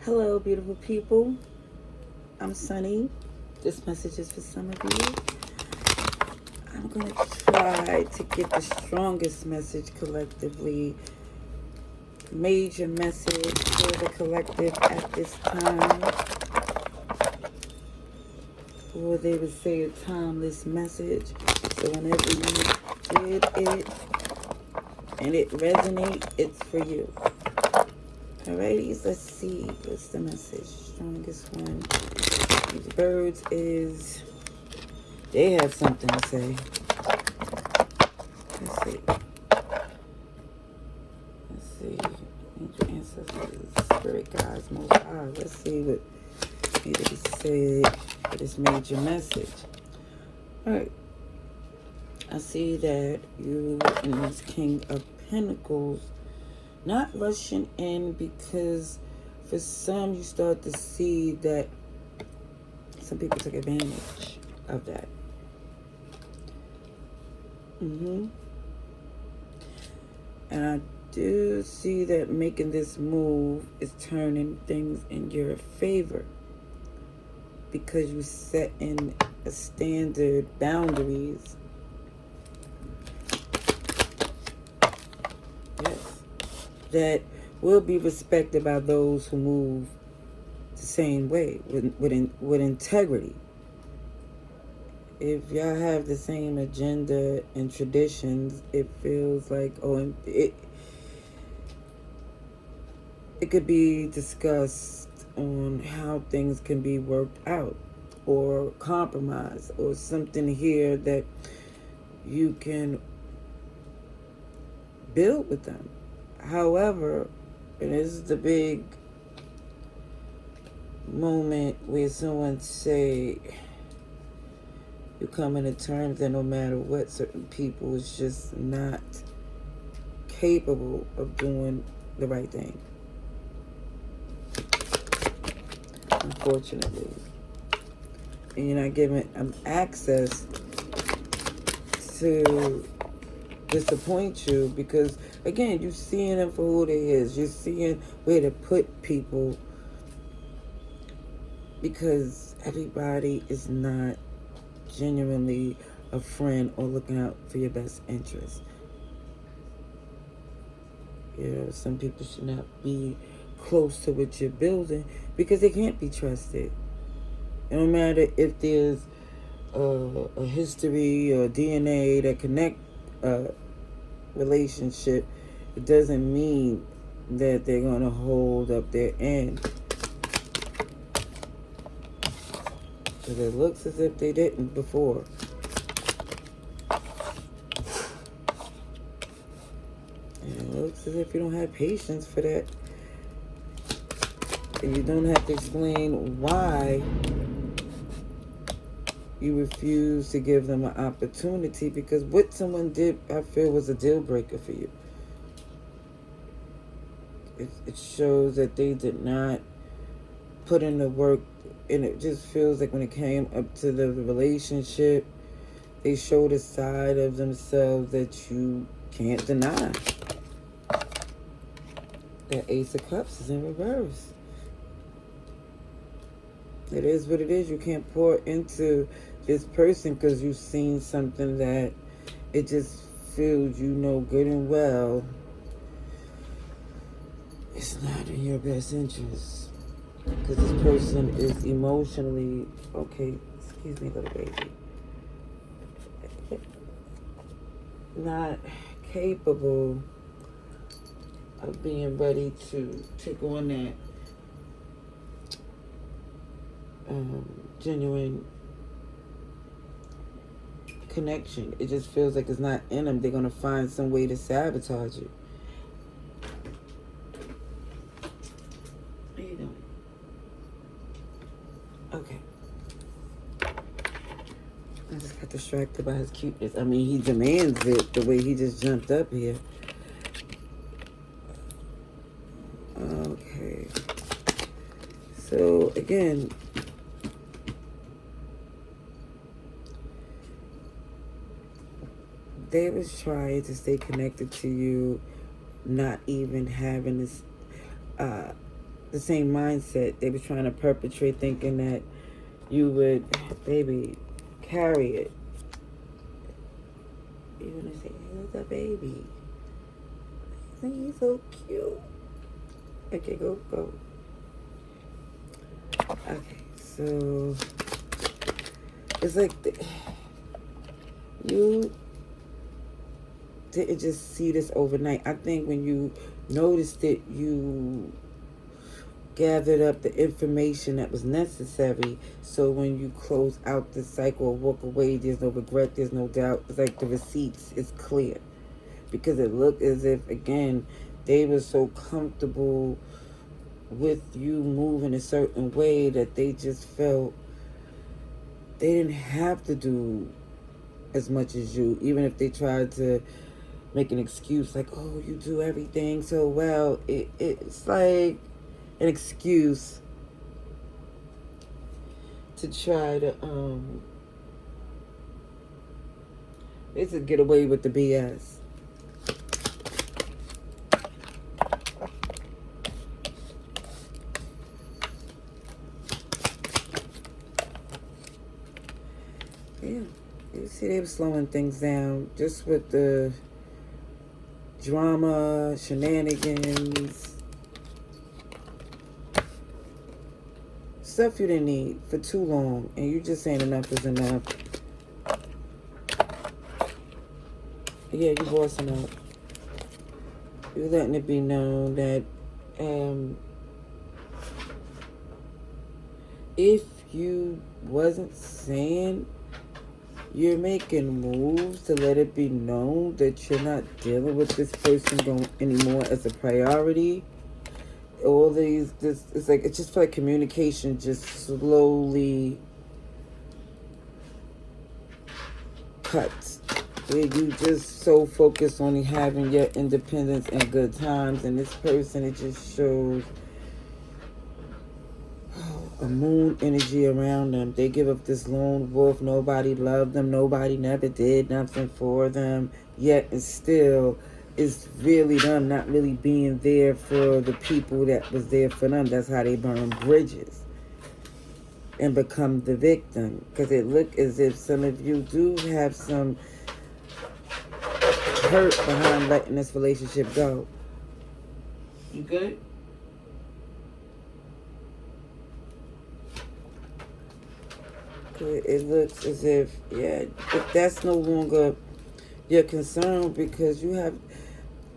Hello, beautiful people. I'm Sunny. This message is for some of you. I'm going to try to get the strongest message collectively, major message for the collective at this time. Or they would say a timeless message. So whenever you did it and it resonates, it's for you. Alrighty, let's see. What's the message? Strongest one. These birds is, they have something to say. Let's see. Angel ancestors, spirit guides, most high. Let's see what needs to be said for this major message. Alright. I see that you and this King of Pentacles not rushing in, because for some you start to see that some people took advantage of that. And I do see that making this move is turning things in your favor, because you set in a standard boundaries. Yes. That will be respected by those who move the same way, with integrity. If y'all have the same agenda and traditions, it feels like, it could be discussed on how things can be worked out or compromised, or something here that you can build with them. However, and this is the big moment where someone say you come into terms that no matter what, certain people is just not capable of doing the right thing. Unfortunately. And you're not giving them access to disappoint you, because again, you're seeing them for who they is. You're seeing where to put people, because everybody is not genuinely a friend or looking out for your best interest. Some people should not be close to what you're building, because they can't be trusted. No matter if there's a history or DNA that connect relationship, it doesn't mean that they're going to hold up their end. Because it looks as if they didn't before. And it looks as if you don't have patience for that. And you don't have to explain why you refuse to give them an opportunity, because what someone did, I feel, was a deal breaker for you. It shows that they did not put in the work, and it just feels like when it came up to the relationship, they showed a side of themselves that you can't deny. That Ace of Cups is in reverse. It is what it is. You can't pour into this person because you've seen something that it just feels good and well it's not in your best interest, because this person is emotionally, okay, excuse me, little baby, not capable of being ready to take on that genuine connection. It just feels like it's not in them. They're going to find some way to sabotage you. What are you doing? Okay. I just got distracted by his cuteness. I mean, he demands it the way he just jumped up here. Okay. So, again, they was trying to stay connected to you, not even having this the same mindset. They was trying to perpetrate, thinking that you would, baby, carry it. You're gonna say, hey, that's a baby. He's so cute. Okay, go. Okay, so it's like you didn't just see this overnight. I think when you noticed it, you gathered up the information that was necessary. So when you close out the cycle or walk away, there's no regret, there's no doubt. It's like the receipts is clear. Because it looked as if, again, they were so comfortable with you moving a certain way that they just felt they didn't have to do as much as you, even if they tried to make an excuse like, oh, you do everything so well. It's like an excuse to try to basically get away with the BS. Yeah, you see they were slowing things down just with the drama, shenanigans, stuff you didn't need for too long, and you just saying enough is enough. Yeah, you bossing up. You're letting it be known that if you wasn't saying you're making moves to let it be known that you're not dealing with this person anymore as a priority. All these, it's like, it just felt like communication just slowly cuts. Where you just so focused on having your independence and good times, and this person, it just shows a moon energy around them. They give up this lone wolf. Nobody loved them. Nobody never did nothing for them. Yet and still, it's really them not really being there for the people that was there for them. That's how they burn bridges and become the victim. Because it look as if some of you do have some hurt behind letting this relationship go. You good? It looks as if, yeah, if that's no longer your concern, because you have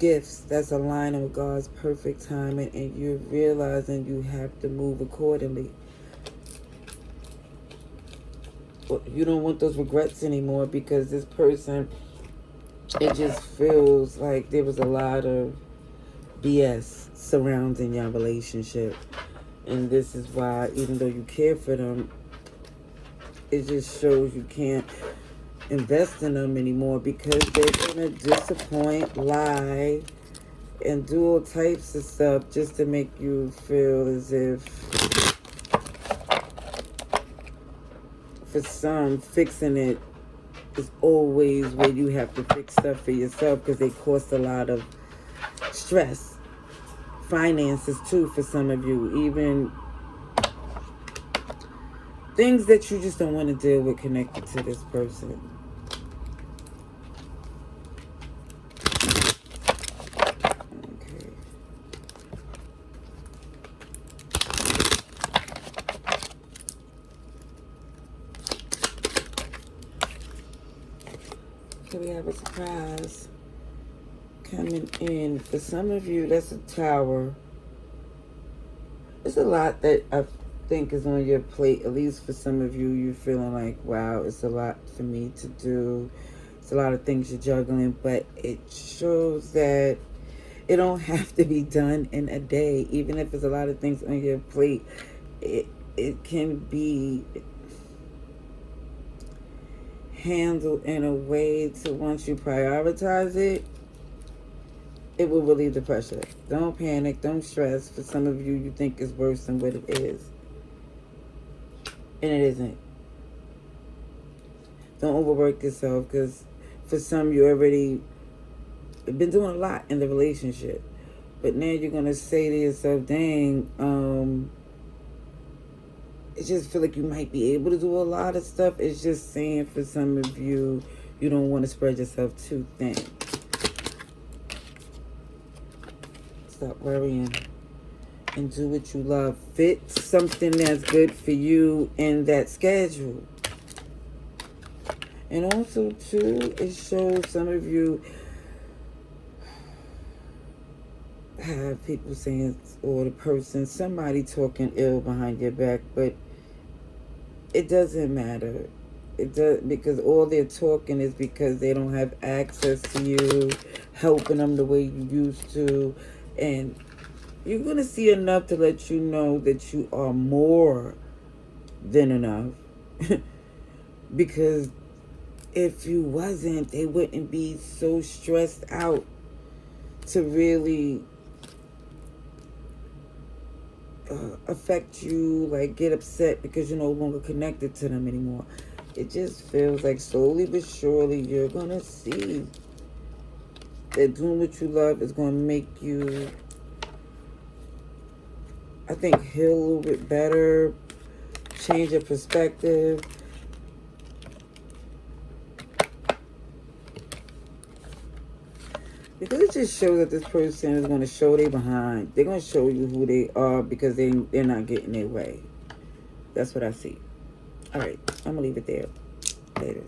gifts that's aligning with God's perfect timing, and you're realizing you have to move accordingly. You don't want those regrets anymore, because this person, it just feels like there was a lot of BS surrounding your relationship. And this is why, even though you care for them, it just shows you can't invest in them anymore, because they're going to disappoint, lie, and do all types of stuff just to make you feel as if, for some, fixing it is always where you have to fix stuff for yourself, because they cost a lot of stress. Finances, too, for some of you. Even things that you just don't want to deal with connected to this person. Okay. So we have a surprise coming in. For some of you, that's a Tower. It's a lot that I think is on your plate. At least for some of you, you're feeling like, wow, it's a lot for me to do. It's a lot of things you're juggling, but it shows that it don't have to be done in a day. Even if there's a lot of things on your plate, it can be handled in a way to, once you prioritize it, it will relieve the pressure. Don't panic. Don't stress. For some of you, you think it's worse than what it is. And it isn't. Don't overwork yourself, because for some, you already been doing a lot in the relationship. But now you're going to say to yourself, dang, I just feel like you might be able to do a lot of stuff. It's just saying for some of you, you don't want to spread yourself too thin. Stop worrying and do what you love. Fit something that's good for you in that schedule. And also, too, it shows some of you have people saying, or the person, somebody talking ill behind your back, but it doesn't matter. It does, because all they're talking is because they don't have access to you, helping them the way you used to, and you're going to see enough to let you know that you are more than enough. Because if you wasn't, they wouldn't be so stressed out to really affect you, like get upset because you're no longer connected to them anymore. It just feels like slowly but surely you're going to see that doing what you love is going to make you, I think, heal a little bit better, change your perspective. Because it just shows that this person is going to show they behind. They're going to show you who they are because they're not getting their way. That's what I see. All right, I'm going to leave it there. Later.